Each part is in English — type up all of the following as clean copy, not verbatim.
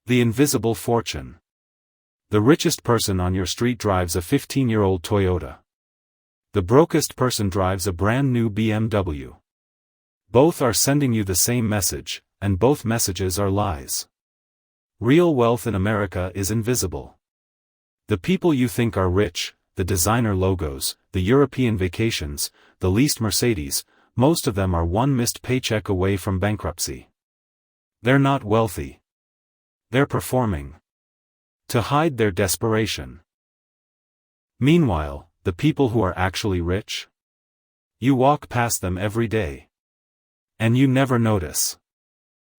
The invisible fortune. The richest person on your street drives a 15-year-old Toyota. The brokest person drives a brand new BMW. Both are sending you the same message, and both messages are lies. Real wealth in America is invisible. The people you think are rich, the designer logos, the European vacations, the leased Mercedes, most of them are one missed paycheck away from bankruptcy. They're not wealthy. They're performing to hide their desperation. Meanwhile, the people who are actually rich? You walk past them every day. And you never notice.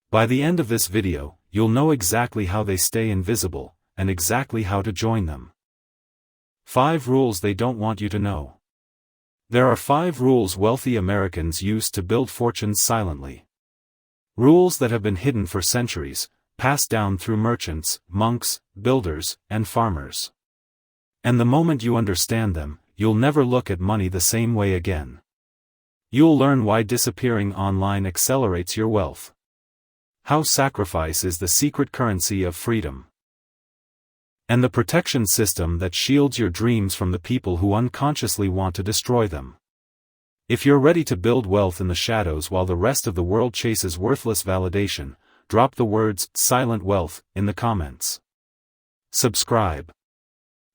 By the end of this video, you'll know exactly how they stay invisible, and exactly how to join them. 5 rules they don't want you to know. There are 5 rules wealthy Americans use to build fortunes silently. Rules that have been hidden for centuries, passed down through merchants, monks, builders, and farmers. And the moment you understand them, you'll never look at money the same way again. You'll learn why disappearing online accelerates your wealth. How sacrifice is the secret currency of freedom. And the protection system that shields your dreams from the people who unconsciously want to destroy them. If you're ready to build wealth in the shadows while the rest of the world chases worthless validation, drop the words "silent wealth" in the comments. Subscribe.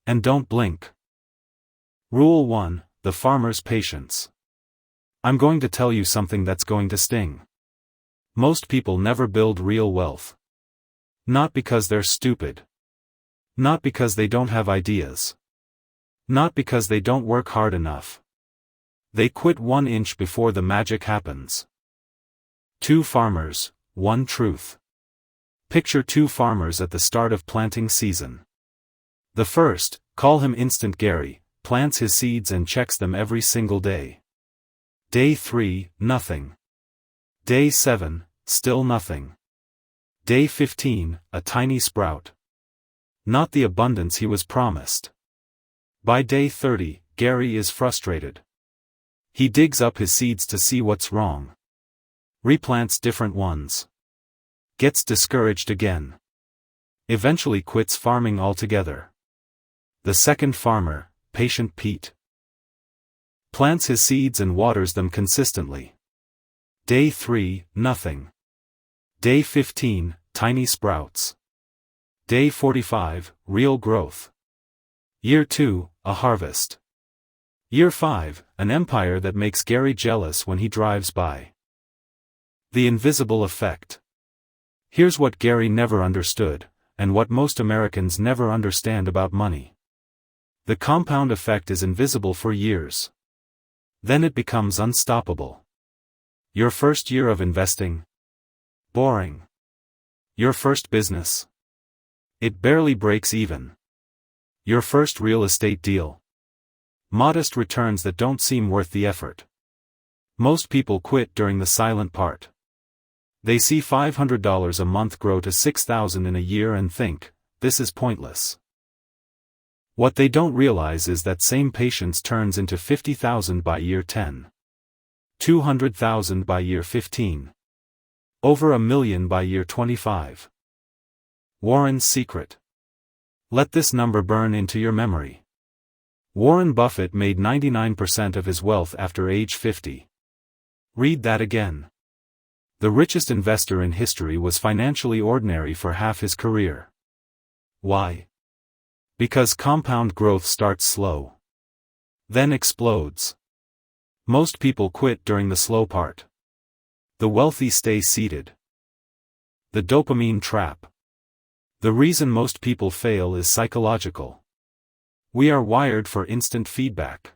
And don't blink. Rule 1: The farmer's patience. I'm going to tell you something that's going to sting. Most people never build real wealth. Not because they're stupid. Not because they don't have ideas. Not because they don't work hard enough. They quit 1 inch before the magic happens. 2 farmers, 1 truth. Picture 2 farmers at the start of planting season. The first, call him Instant Gary, plants his seeds and checks them every single day. Day 3, nothing. Day 7, still nothing. Day 15, a tiny sprout. Not the abundance he was promised. By day 30, Gary is frustrated. He digs up his seeds to see what's wrong. Replants different ones. Gets discouraged again. Eventually quits farming altogether. The second farmer, Patient Pete. Plants his seeds and waters them consistently. Day 3, nothing. Day 15, tiny sprouts. Day 45, real growth. Year 2, a harvest. Year 5, an empire that makes Gary jealous when he drives by. The invisible effect. Here's what Gary never understood, and what most Americans never understand about money. The compound effect is invisible for years. Then it becomes unstoppable. Your first year of investing? Boring. Your first business? It barely breaks even. Your first real estate deal? Modest returns that don't seem worth the effort. Most people quit during the silent part. They see $500 a month grow to $6,000 in a year and think, this is pointless. What they don't realize is that same patience turns into $50,000 by year 10. $200,000 by year 15. Over $1 million by year 25. Warren's secret. Let this number burn into your memory. Warren Buffett made 99% of his wealth after age 50. Read that again. The richest investor in history was financially ordinary for half his career. Why? Because compound growth starts slow. Then explodes. Most people quit during the slow part. The wealthy stay seated. The dopamine trap. The reason most people fail is psychological. We are wired for instant feedback.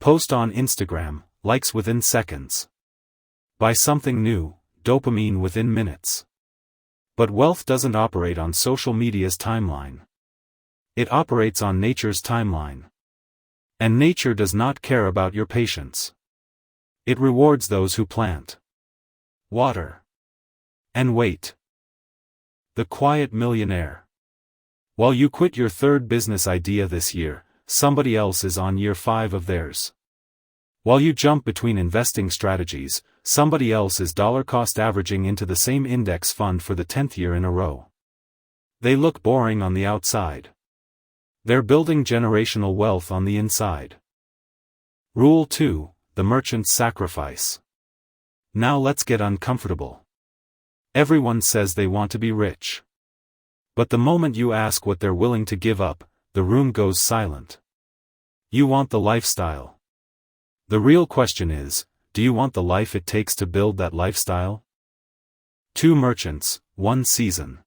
Post on Instagram, likes within seconds. Buy something new, dopamine within minutes. But wealth doesn't operate on social media's timeline. It operates on nature's timeline. And nature does not care about your patience. It rewards those who plant, water, and wait. The quiet millionaire. While you quit your 3rd business idea this year, somebody else is on year 5 of theirs. While you jump between investing strategies, somebody else is dollar cost averaging into the same index fund for the 10th year in a row. They look boring on the outside. They're building generational wealth on the inside. Rule 2, the merchant's sacrifice. Now let's get uncomfortable. Everyone says they want to be rich. But the moment you ask what they're willing to give up, the room goes silent. You want the lifestyle. The real question is, do you want the life it takes to build that lifestyle? 2 merchants, 1 season.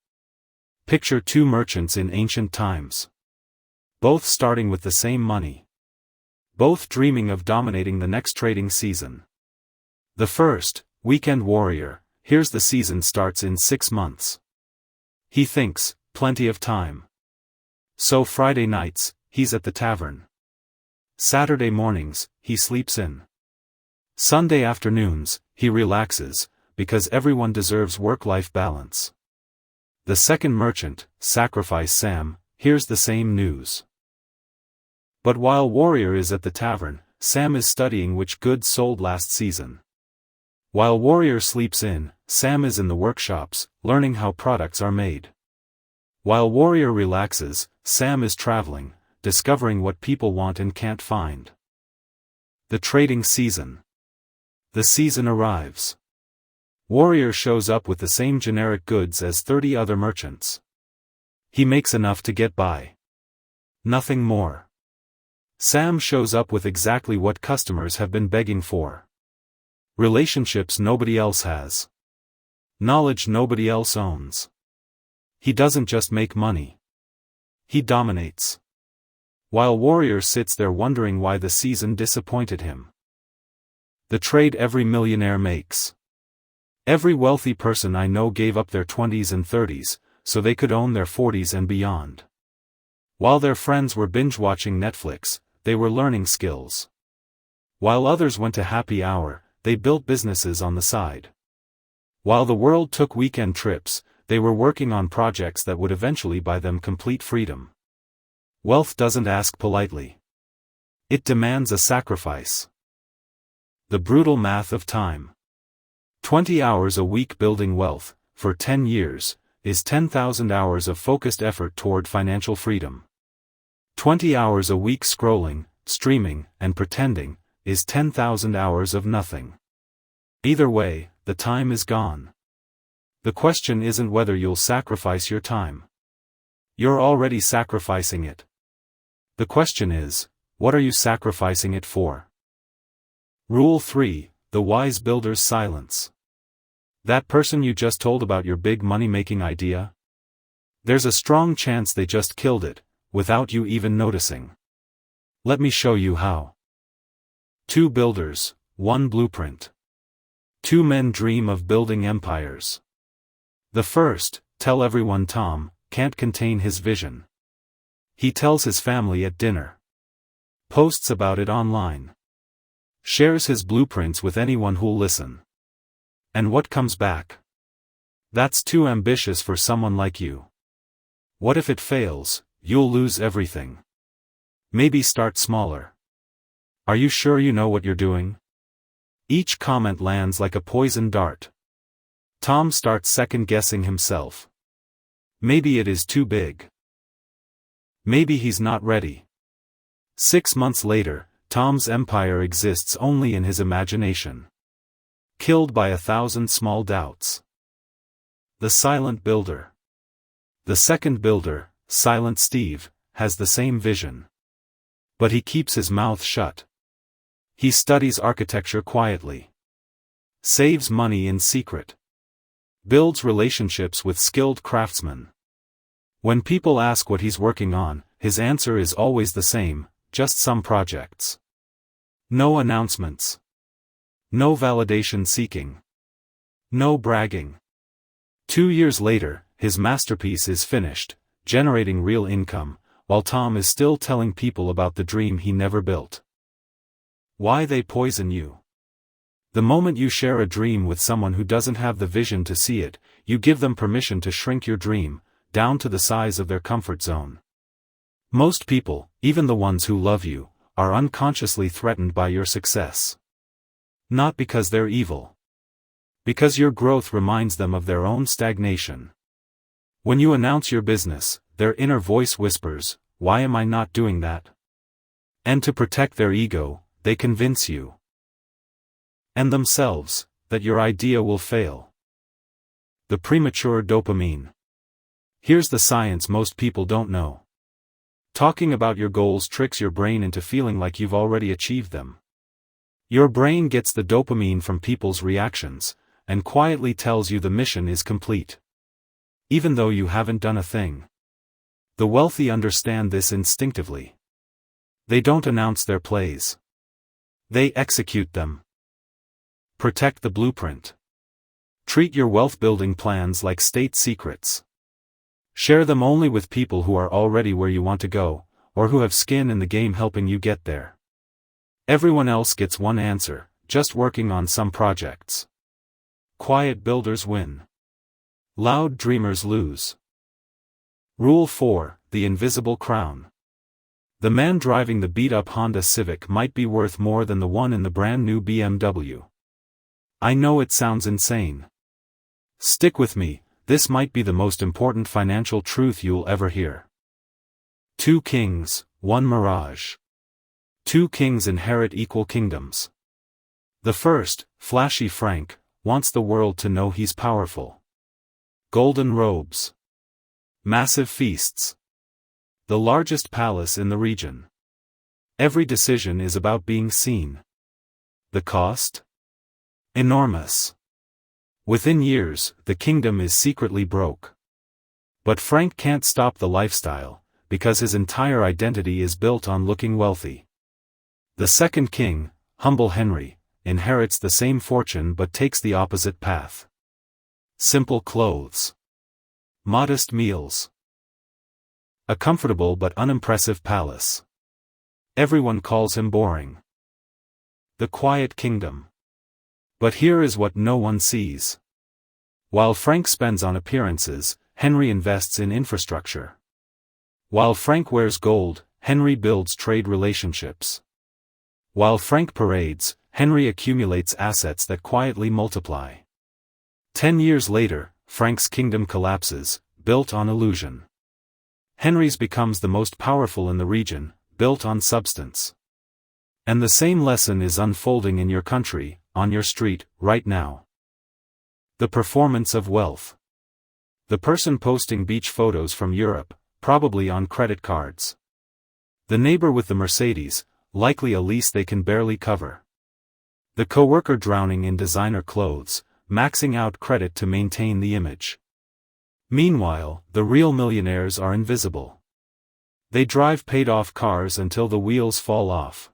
Picture 2 merchants in ancient times. Both starting with the same money. Both dreaming of dominating the next trading season. The first, weekend warrior, hears the season starts in 6 months. He thinks, plenty of time. So Friday nights, he's at the tavern. Saturday mornings, he sleeps in. Sunday afternoons, he relaxes, because everyone deserves work-life balance. The second merchant, Sacrifice Sam, hears the same news. But while Warrior is at the tavern, Sam is studying which goods sold last season. While Warrior sleeps in, Sam is in the workshops, learning how products are made. While Warrior relaxes, Sam is traveling, discovering what people want and can't find. The trading season. The season arrives. Warrior shows up with the same generic goods as 30 other merchants. He makes enough to get by. Nothing more. Sam shows up with exactly what customers have been begging for. Relationships nobody else has. Knowledge nobody else owns. He doesn't just make money. He dominates. While Warrior sits there wondering why the season disappointed him. The trade every millionaire makes. Every wealthy person I know gave up their 20s and 30s, so they could own their 40s and beyond. While their friends were binge-watching Netflix, they were learning skills. While others went to happy hour, they built businesses on the side. While the world took weekend trips, they were working on projects that would eventually buy them complete freedom. Wealth doesn't ask politely. It demands a sacrifice. The brutal math of time. 20 hours a week building wealth, for 10 years, is 10,000 hours of focused effort toward financial freedom. 20 hours a week scrolling, streaming, and pretending, is 10,000 hours of nothing. Either way, the time is gone. The question isn't whether you'll sacrifice your time. You're already sacrificing it. The question is, what are you sacrificing it for? Rule 3, the wise builder's silence. That person you just told about your big money-making idea? There's a strong chance they just killed it, without you even noticing. Let me show you how. 2 builders, 1 blueprint. 2 men dream of building empires. The first, tell everyone Tom, can't contain his vision. He tells his family at dinner. Posts about it online. Shares his blueprints with anyone who'll listen. And what comes back? That's too ambitious for someone like you. What if it fails? You'll lose everything. Maybe start smaller. Are you sure you know what you're doing? Each comment lands like a poison dart. Tom starts second-guessing himself. Maybe it is too big. Maybe he's not ready. 6 months later, Tom's empire exists only in his imagination. Killed by 1,000 small doubts. The silent builder. The second builder, Silent Steve, has the same vision. But he keeps his mouth shut. He studies architecture quietly. Saves money in secret. Builds relationships with skilled craftsmen. When people ask what he's working on, his answer is always the same, just some projects. No announcements. No validation seeking. No bragging. 2 years later, his masterpiece is finished, generating real income, while Tom is still telling people about the dream he never built. Why they poison you. The moment you share a dream with someone who doesn't have the vision to see it, you give them permission to shrink your dream, down to the size of their comfort zone. Most people, even the ones who love you, are unconsciously threatened by your success. Not because they're evil. Because your growth reminds them of their own stagnation. When you announce your business, their inner voice whispers, "Why am I not doing that?" And to protect their ego, they convince you and themselves that your idea will fail. The premature dopamine. Here's the science most people don't know. Talking about your goals tricks your brain into feeling like you've already achieved them. Your brain gets the dopamine from people's reactions, and quietly tells you the mission is complete, even though you haven't done a thing. The wealthy understand this instinctively. They don't announce their plays. They execute them. Protect the blueprint. Treat your wealth-building plans like state secrets. Share them only with people who are already where you want to go, or who have skin in the game helping you get there. Everyone else gets one answer, just working on some projects. Quiet builders win. Loud dreamers lose. Rule 4, the invisible crown. The man driving the beat-up Honda Civic might be worth more than the one in the brand new BMW. I know it sounds insane. Stick with me, this might be the most important financial truth you'll ever hear. 2 kings, 1 mirage. 2 kings inherit equal kingdoms. The first, flashy Frank, wants the world to know he's powerful. Golden robes. Massive feasts. The largest palace in the region. Every decision is about being seen. The cost? Enormous. Within years, the kingdom is secretly broke. But Frank can't stop the lifestyle, because his entire identity is built on looking wealthy. The second king, humble Henry, inherits the same fortune but takes the opposite path. Simple clothes. Modest meals. A comfortable but unimpressive palace. Everyone calls him boring. The quiet kingdom. But here is what no one sees. While Frank spends on appearances, Henry invests in infrastructure. While Frank wears gold, Henry builds trade relationships. While Frank parades, Henry accumulates assets that quietly multiply. 10 years later, Frank's kingdom collapses, built on illusion. Henry's becomes the most powerful in the region, built on substance. And the same lesson is unfolding in your country, on your street, right now. The performance of wealth. The person posting beach photos from Europe, probably on credit cards. The neighbor with the Mercedes, likely a lease they can barely cover. The coworker drowning in designer clothes, maxing out credit to maintain the image. Meanwhile, the real millionaires are invisible. They drive paid-off cars until the wheels fall off.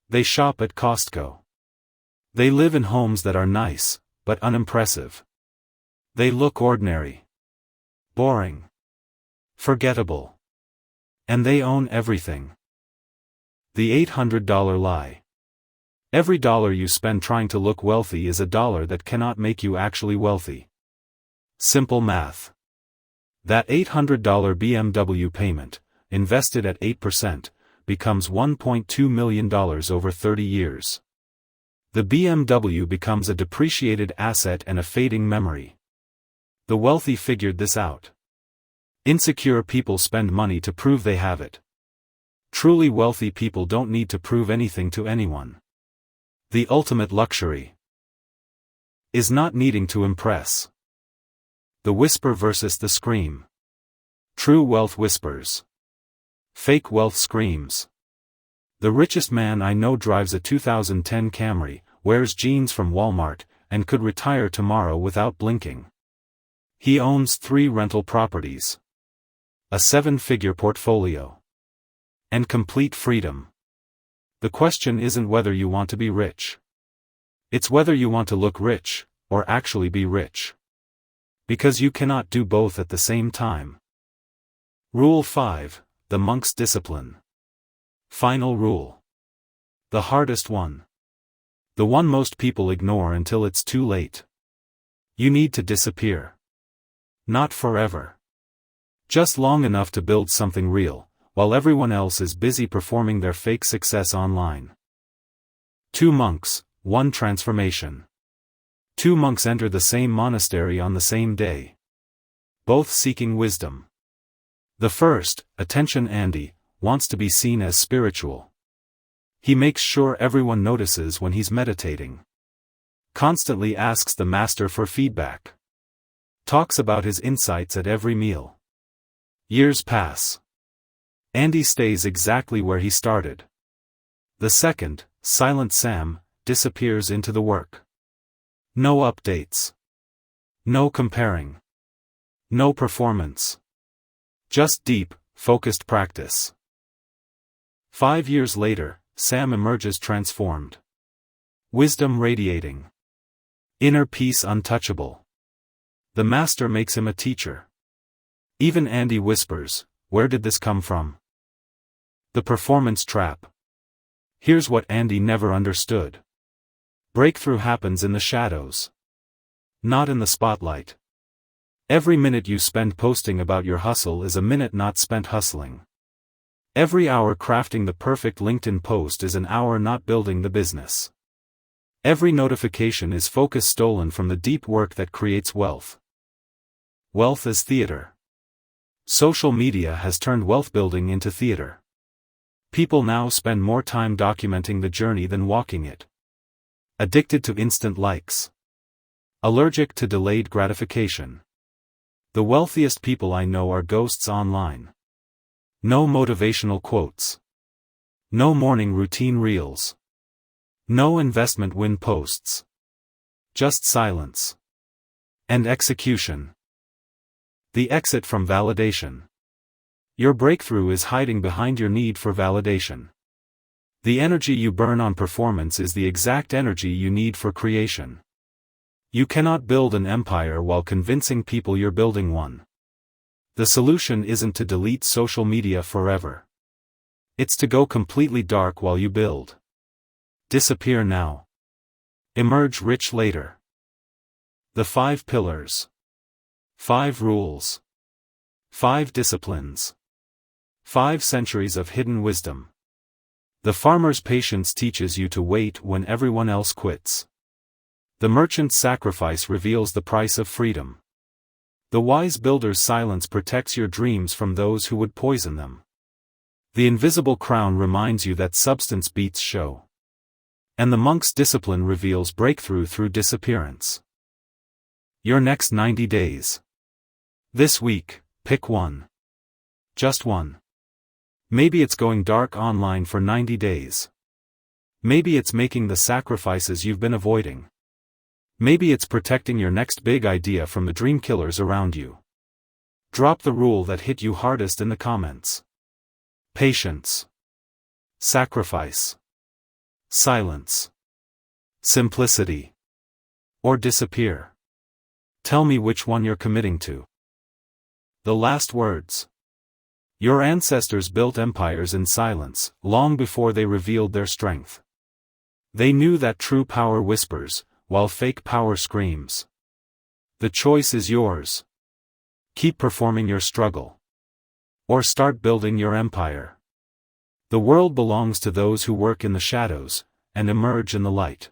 They shop at Costco. They live in homes that are nice, but unimpressive. They look ordinary. Boring. Forgettable. And they own everything. The $800 lie. Every dollar you spend trying to look wealthy is a dollar that cannot make you actually wealthy. Simple math. That $800 BMW payment, invested at 8%, becomes $1.2 million over 30 years. The BMW becomes a depreciated asset and a fading memory. The wealthy figured this out. Insecure people spend money to prove they have it. Truly wealthy people don't need to prove anything to anyone. The ultimate luxury is not needing to impress. The whisper versus the scream. True wealth whispers. Fake wealth screams. The richest man I know drives a 2010 Camry, wears jeans from Walmart, and could retire tomorrow without blinking. He owns 3 rental properties. A 7-figure portfolio. And complete freedom. The question isn't whether you want to be rich. It's whether you want to look rich, or actually be rich. Because you cannot do both at the same time. Rule 5, the monk's discipline. Final rule. The hardest one. The one most people ignore until it's too late. You need to disappear. Not forever. Just long enough to build something real, while everyone else is busy performing their fake success online. 2 monks, 1 transformation. 2 monks enter the same monastery on the same day. both seeking wisdom. The first, attention Andy, wants to be seen as spiritual. He makes sure everyone notices when he's meditating. Constantly asks the master for feedback. Talks about his insights at every meal. Years pass. Andy stays exactly where he started. The second, silent Sam, disappears into the work. No updates. No comparing. No performance. Just deep, focused practice. 5 years later, Sam emerges transformed. Wisdom radiating. Inner peace untouchable. The master makes him a teacher. Even Andy whispers, "Where did this come from?" The performance trap. Here's what Andy never understood. Breakthrough happens in the shadows. Not in the spotlight. Every minute you spend posting about your hustle is a minute not spent hustling. Every hour crafting the perfect LinkedIn post is an hour not building the business. Every notification is focus stolen from the deep work that creates wealth. Wealth is theater. Social media has turned wealth building into theater. People now spend more time documenting the journey than walking it. Addicted to instant likes. Allergic to delayed gratification. The wealthiest people I know are ghosts online. No motivational quotes. No morning routine reels. No investment win posts. Just silence. And execution. The exit from validation. Your breakthrough is hiding behind your need for validation. The energy you burn on performance is the exact energy you need for creation. You cannot build an empire while convincing people you're building one. The solution isn't to delete social media forever. It's to go completely dark while you build. Disappear now. Emerge rich later. The 5 pillars. 5 rules. 5 disciplines. 5 centuries of hidden wisdom. The farmer's patience teaches you to wait when everyone else quits. The merchant's sacrifice reveals the price of freedom. The wise builder's silence protects your dreams from those who would poison them. The invisible crown reminds you that substance beats show. And the monk's discipline reveals breakthrough through disappearance. Your next 90 days. This week, pick one. Just one. Maybe it's going dark online for 90 days. Maybe it's making the sacrifices you've been avoiding. Maybe it's protecting your next big idea from the dream killers around you. Drop the rule that hit you hardest in the comments. Patience. Sacrifice. Silence. Simplicity. Or disappear. Tell me which one you're committing to. The last words. Your ancestors built empires in silence, long before they revealed their strength. They knew that true power whispers, while fake power screams. The choice is yours. Keep performing your struggle. Or start building your empire. The world belongs to those who work in the shadows, and emerge in the light.